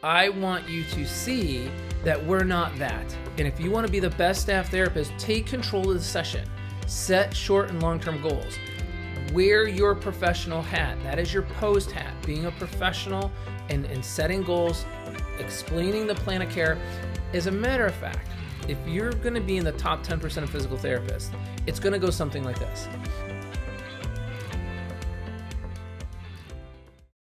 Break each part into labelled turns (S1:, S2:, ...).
S1: I want you to see that we're not that. And if you want to be the best staff therapist, take control of the session. Set short and long-term goals. Wear your professional hat. That is your post hat. Being a professional and setting goals, explaining the plan of care. As a matter of fact, if you're going to be in the top 10% of physical therapists, it's going to go something like this.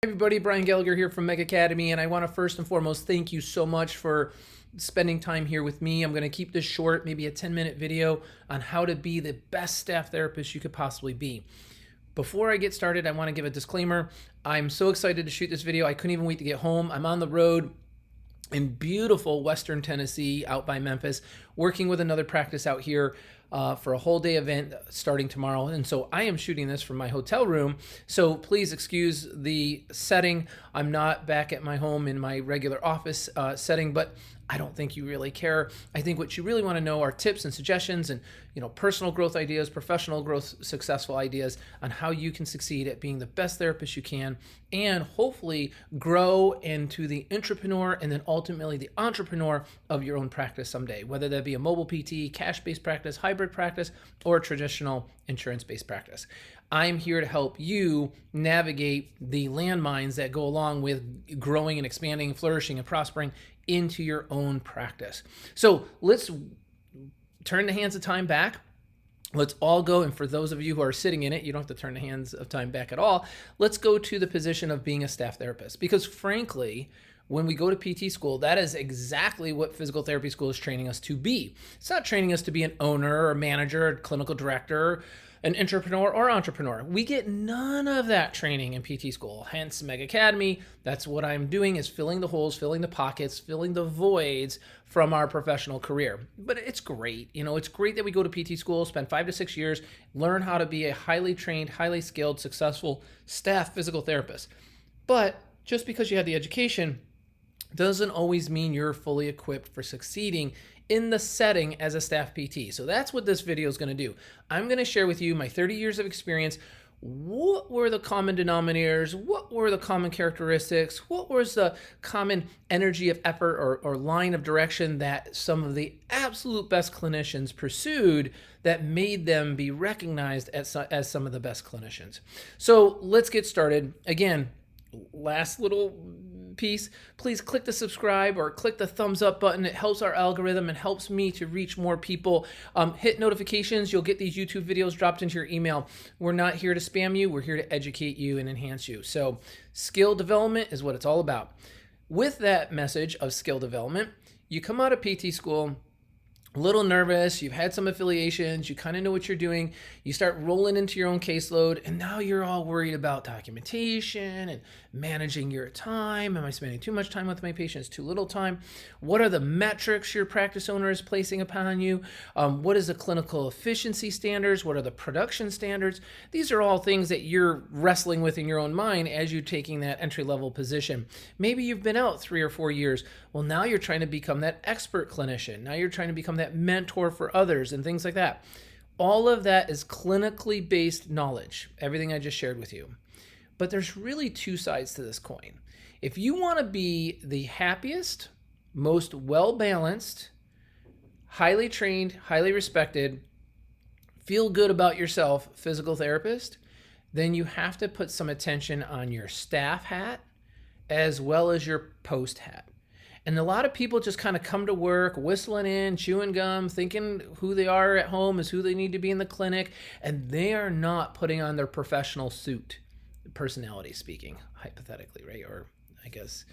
S1: Hey everybody, Brian Gallagher here from Meg Academy, and I want to first and foremost thank you so much for spending time here with me. I'm going to keep this short, maybe a 10-minute video on how to be the best staff therapist you could possibly be. Before I get started, I want to give a disclaimer. I'm so excited to shoot this video. I couldn't even wait to get home. I'm on the road in beautiful Western Tennessee, out by Memphis, working with another practice out here for a whole day event starting tomorrow. And so I am shooting this from my hotel room. So please excuse the setting. I'm not back at my home in my regular office setting, but I don't think you really care. I think what you really want to know are tips and suggestions and, personal growth ideas, professional growth, successful ideas on how you can succeed at being the best therapist you can and hopefully grow into the entrepreneur and then ultimately the entrepreneur of your own practice someday, whether that be a mobile PT, cash-based practice, hybrid practice, or a traditional insurance-based practice. I'm here to help you navigate the landmines that go along with growing and expanding, flourishing and prospering into your own practice. So let's turn the hands of time back. Let's all go, and for those of you who are sitting in it, you don't have to turn the hands of time back at all. Let's go to the position of being a staff therapist, because frankly, when we go to PT school, that is exactly what physical therapy school is training us to be. It's not training us to be an owner or manager, a clinical director, an entrepreneur or entrepreneur. We get none of that training in PT school, hence Meg Academy. That's what I'm doing, is filling the holes, filling the pockets, filling the voids from our professional career. But it's great. It's great that we go to PT school, spend 5 to 6 years, learn how to be a highly trained, highly skilled, successful staff physical therapist. But just because you have the education doesn't always mean you're fully equipped for succeeding in the setting as a staff PT. So that's what this video is going to do. I'm going to share with you my 30 years of experience. What were the common denominators? What were the common characteristics? What was the common energy of effort or line of direction that some of the absolute best clinicians pursued that made them be recognized as some of the best clinicians? So let's get started. Again, last little piece, please click the subscribe or click the thumbs up button. It helps our algorithm and helps me to reach more people. Hit notifications. You'll get these YouTube videos dropped into your email. We're not here to spam you. We're here to educate you and enhance you. So skill development is what it's all about. With that message of skill development, you come out of PT school a little nervous, you've had some affiliations, you kind of know what you're doing, you start rolling into your own caseload, and now you're all worried about documentation and managing your time. Am I spending too much time with my patients, too little time? What are the metrics your practice owner is placing upon you? What is the clinical efficiency standards? What are the production standards? These are all things that you're wrestling with in your own mind as you're taking that entry-level position. Maybe you've been out 3 or 4 years. Well, now you're trying to become that expert clinician. Now you're trying to become that mentor for others and things like that. All of that is clinically based knowledge, everything I just shared with you. But there's really 2 sides to this coin. If you want to be the happiest, most well-balanced, highly trained, highly respected, feel good about yourself physical therapist, then you have to put some attention on your staff hat as well as your post hat. And a lot of people just kind of come to work, whistling in, chewing gum, thinking who they are at home is who they need to be in the clinic, and they are not putting on their professional suit, personality speaking, hypothetically, right? Or I guess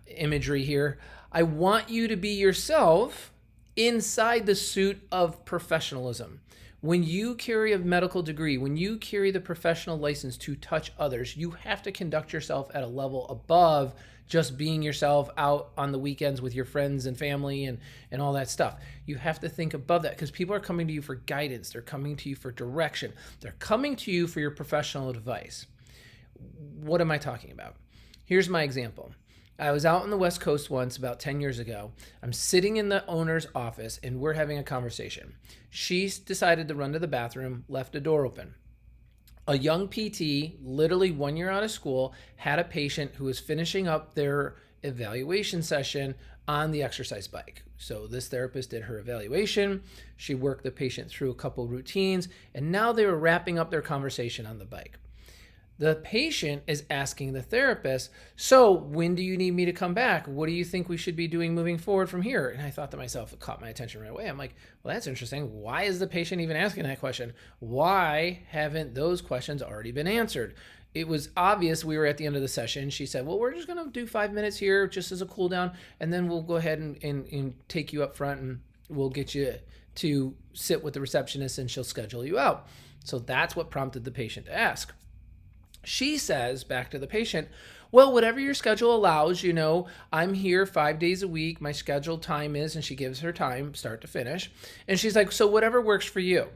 S1: imagery here. I want you to be yourself inside the suit of professionalism. When you carry a medical degree, when you carry the professional license to touch others, you have to conduct yourself at a level above just being yourself out on the weekends with your friends and family and all that stuff. You have to think above that because people are coming to you for guidance. They're coming to you for direction. They're coming to you for your professional advice. What am I talking about? Here's my example. I was out on the West Coast once about 10 years ago. I'm sitting in the owner's office and we're having a conversation. She decided to run to the bathroom, left the door open. A young PT, literally 1 year out of school, had a patient who was finishing up their evaluation session on the exercise bike. So this therapist did her evaluation. She worked the patient through a couple routines, and now they were wrapping up their conversation on the bike. The patient is asking the therapist, so when do you need me to come back? What do you think we should be doing moving forward from here? And I thought to myself, it caught my attention right away. I'm like, well, that's interesting. Why is the patient even asking that question? Why haven't those questions already been answered? It was obvious we were at the end of the session. She said, well, we're just going to do 5 minutes here just as a cool down, and then we'll go ahead and take you up front, and we'll get you to sit with the receptionist, and she'll schedule you out. So that's what prompted the patient to ask. She says back to the patient, well, whatever your schedule allows, I'm here 5 days a week. My scheduled time is, and she gives her time, start to finish. And she's like, so whatever works for you.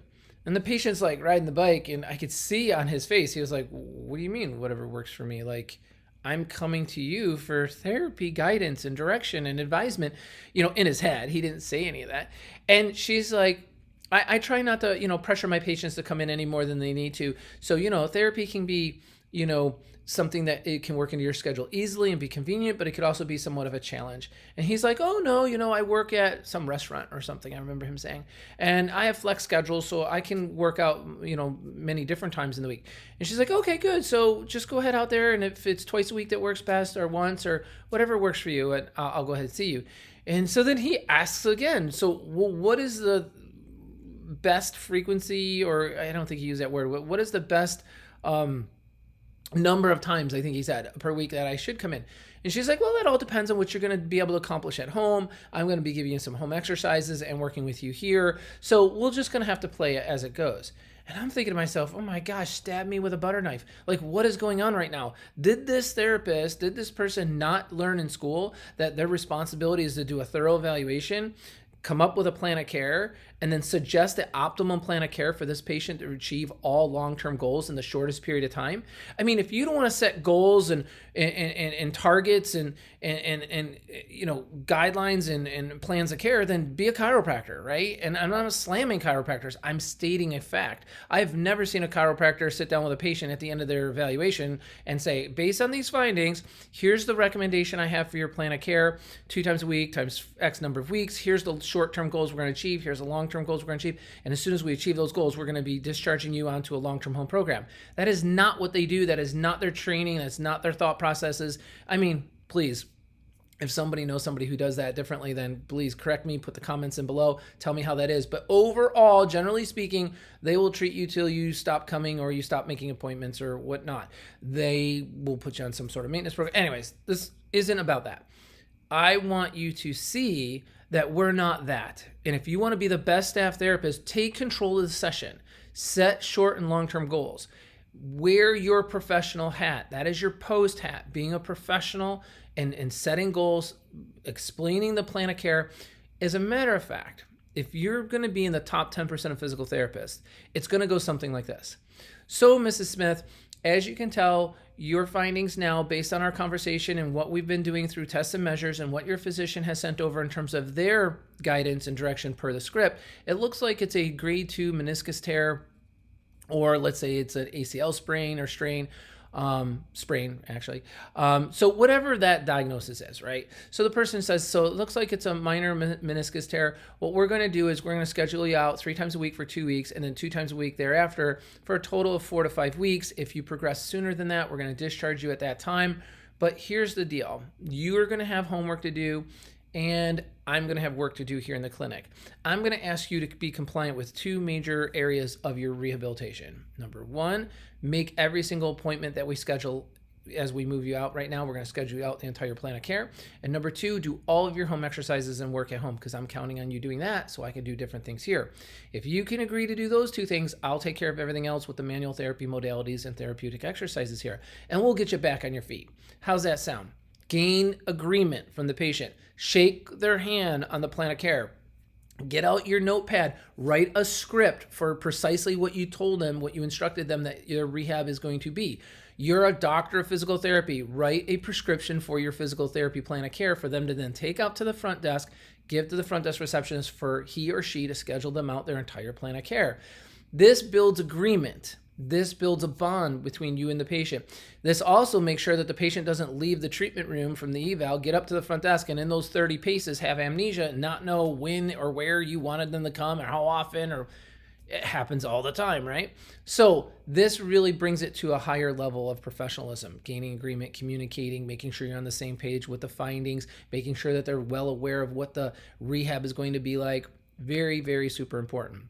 S1: And the patient's like riding the bike, and I could see on his face, he was like, what do you mean whatever works for me? Like, I'm coming to you for therapy, guidance, and direction and advisement, in his head. He didn't say any of that. And she's like, I try not to, pressure my patients to come in any more than they need to. So, therapy can be, something that it can work into your schedule easily and be convenient, but it could also be somewhat of a challenge. And he's like, oh no, I work at some restaurant or something. I remember him saying, and I have flex schedules, so I can work out, many different times in the week. And she's like, okay, good. So just go ahead out there. And if it's twice a week that works best, or once, or whatever works for you, and I'll go ahead and see you. And so then he asks again, so what is the best frequency, or I don't think he used that word. What is the best, number of times, I think he said, per week that I should come in? And she's like, well, that all depends on what you're going to be able to accomplish at home. I'm going to be giving you some home exercises and working with you here. So we're just going to have to play it as it goes. And I'm thinking to myself, oh my gosh, stab me with a butter knife. Like, what is going on right now? Did this person not learn in school that their responsibility is to do a thorough evaluation, come up with a plan of care, and then suggest the optimum plan of care for this patient to achieve all long-term goals in the shortest period of time? I mean, if you don't want to set goals and targets and guidelines and plans of care, then be a chiropractor, right? And I'm not slamming chiropractors. I'm stating a fact. I've never seen a chiropractor sit down with a patient at the end of their evaluation and say, based on these findings, here's the recommendation I have for your plan of care, 2 times a week times X number of weeks. Here's the short-term goals we're going to achieve. Here's the long-term goals we're going to achieve. And as soon as we achieve those goals, we're going to be discharging you onto a long-term home program. That is not what they do. That is not their training. That's not their thought processes. I mean, please, if somebody knows somebody who does that differently, then please correct me, put the comments in below, tell me how that is. But overall, generally speaking, they will treat you till you stop coming or you stop making appointments or whatnot. They will put you on some sort of maintenance program. Anyways, this isn't about that. I want you to see that we're not that. And if you want to be the best staff therapist, take control of the session. Set short and long-term goals. Wear your professional hat. That is your post hat. Being a professional and setting goals, explaining the plan of care. As a matter of fact, if you're going to be in the top 10% of physical therapists, it's going to go something like this. So, Mrs. Smith, as you can tell, your findings now, based on our conversation and what we've been doing through tests and measures and what your physician has sent over in terms of their guidance and direction per the script, it looks like it's a grade 2 meniscus tear, or let's say it's an ACL sprain or sprain, actually. So whatever that diagnosis is, right? So the person says, so it looks like it's a minor meniscus tear. What we're going to do is we're going to schedule you out 3 times a week for 2 weeks, and then 2 times a week thereafter for a total of 4 to 5 weeks. If you progress sooner than that, we're going to discharge you at that time. But here's the deal. You are going to have homework to do, and I'm going to have work to do here in the clinic. I'm going to ask you to be compliant with 2 major areas of your rehabilitation. Number 1, make every single appointment that we schedule as we move you out. Right now, we're going to schedule you out the entire plan of care. And number 2, do all of your home exercises and work at home, because I'm counting on you doing that so I can do different things here. If you can agree to do those 2 things, I'll take care of everything else with the manual therapy modalities and therapeutic exercises here, and we'll get you back on your feet. How's that sound? Gain agreement from the patient. Shake their hand on the plan of care. Get out your notepad. Write a script for precisely what you told them, what you instructed them that your rehab is going to be. You're a doctor of physical therapy. Write a prescription for your physical therapy plan of care for them to then take out to the front desk, give to the front desk receptionist for he or she to schedule them out their entire plan of care. This builds agreement. This builds a bond between you and the patient. This also makes sure that the patient doesn't leave the treatment room from the eval, get up to the front desk, and in those 30 paces have amnesia, not know when or where you wanted them to come or how often, or it happens all the time, right? So this really brings it to a higher level of professionalism, gaining agreement, communicating, making sure you're on the same page with the findings, making sure that they're well aware of what the rehab is going to be like. Very, very super important.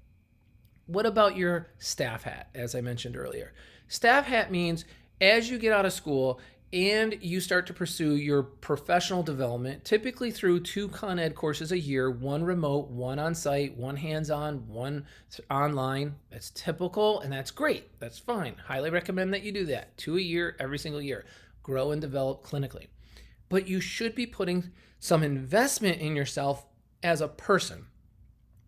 S1: What about your staff hat, as I mentioned earlier? Staff hat means as you get out of school and you start to pursue your professional development, typically through 2 Con Ed courses a year, 1 remote, 1 on-site, 1 hands-on, 1 online. That's typical, and that's great. That's fine. Highly recommend that you do that. 2 a year, every single year. Grow and develop clinically. But you should be putting some investment in yourself as a person.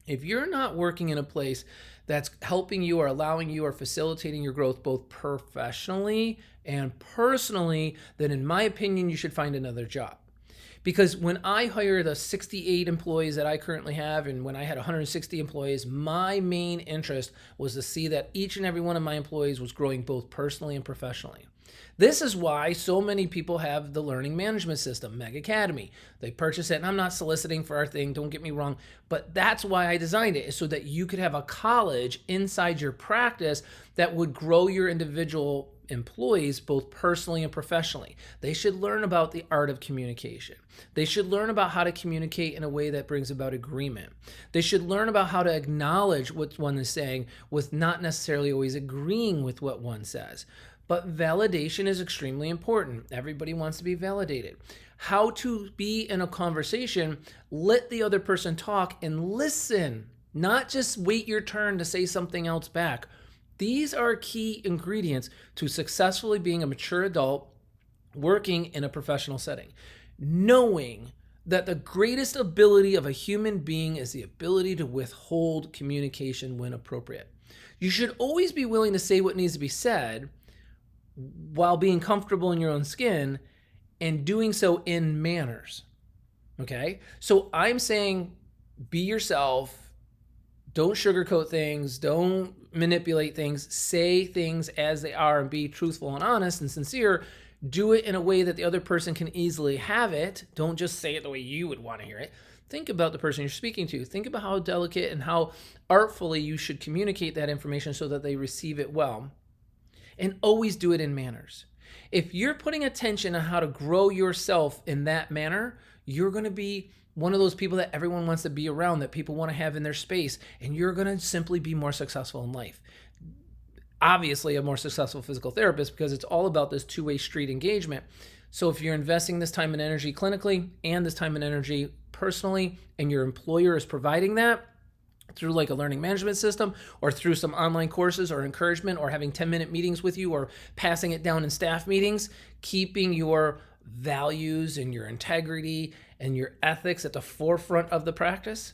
S1: If you're not working in a place that's helping you or allowing you or facilitating your growth both professionally and personally, then in my opinion, you should find another job. Because when I hired the 68 employees that I currently have, and when I had 160 employees, my main interest was to see that each and every one of my employees was growing both personally and professionally. This is why so many people have the learning management system, Meg Academy. They purchase it, and I'm not soliciting for our thing, don't get me wrong, but that's why I designed it, is so that you could have a college inside your practice that would grow your individual employees both personally and professionally. They should learn about the art of communication. They should learn about how to communicate in a way that brings about agreement. They should learn about how to acknowledge what one is saying with not necessarily always agreeing with what one says. But validation is extremely important. Everybody wants to be validated. How to be in a conversation, let the other person talk and listen, not just wait your turn to say something else back. These are key ingredients to successfully being a mature adult working in a professional setting. Knowing that the greatest ability of a human being is the ability to withhold communication when appropriate. You should always be willing to say what needs to be said while being comfortable in your own skin and doing so in manners. Okay? So I'm saying be yourself. Don't sugarcoat things. Don't manipulate things. Say things as they are and be truthful and honest and sincere. Do it in a way that the other person can easily have it. Don't just say it the way you would want to hear it. Think about the person you're speaking to. Think about how delicate and how artfully you should communicate that information so that they receive it well. And always do it in manners. If you're putting attention on how to grow yourself in that manner, you're going to be one of those people that everyone wants to be around, that people want to have in their space, and you're going to simply be more successful in life. Obviously, a more successful physical therapist, because it's all about this two-way street engagement. So if you're investing this time and energy clinically and this time and energy personally, and your employer is providing that, through like a learning management system or through some online courses or encouragement or having 10-minute meetings with you or passing it down in staff meetings, keeping your values and your integrity and your ethics at the forefront of the practice,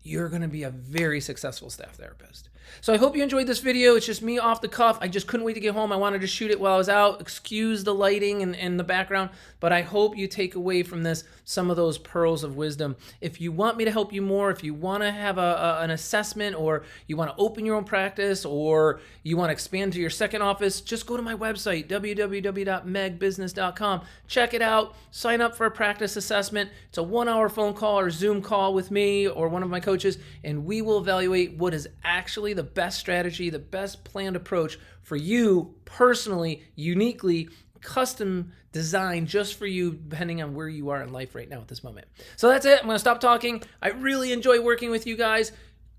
S1: you're going to be a very successful staff therapist. So I hope you enjoyed this video. It's just me off the cuff. I just couldn't wait to get home. I wanted to shoot it while I was out. Excuse the lighting and the background, but I hope you take away from this some of those pearls of wisdom. If you want me to help you more, if you want to have an assessment, or you want to open your own practice, or you want to expand to your second office, just go to my website, www.megbusiness.com. Check it out. Sign up for a practice assessment. It's a 1-hour phone call or Zoom call with me or one of my coaches, and we will evaluate what is actually the best strategy, the best planned approach for you personally, uniquely, custom designed just for you, depending on where you are in life right now at this moment. So that's it. I'm going to stop talking. I really enjoy working with you guys.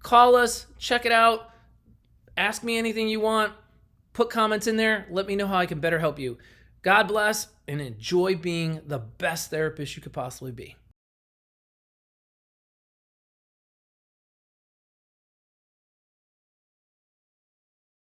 S1: Call us, check it out, ask me anything you want, put comments in there, let me know how I can better help you. God bless, and enjoy being the best therapist you could possibly be.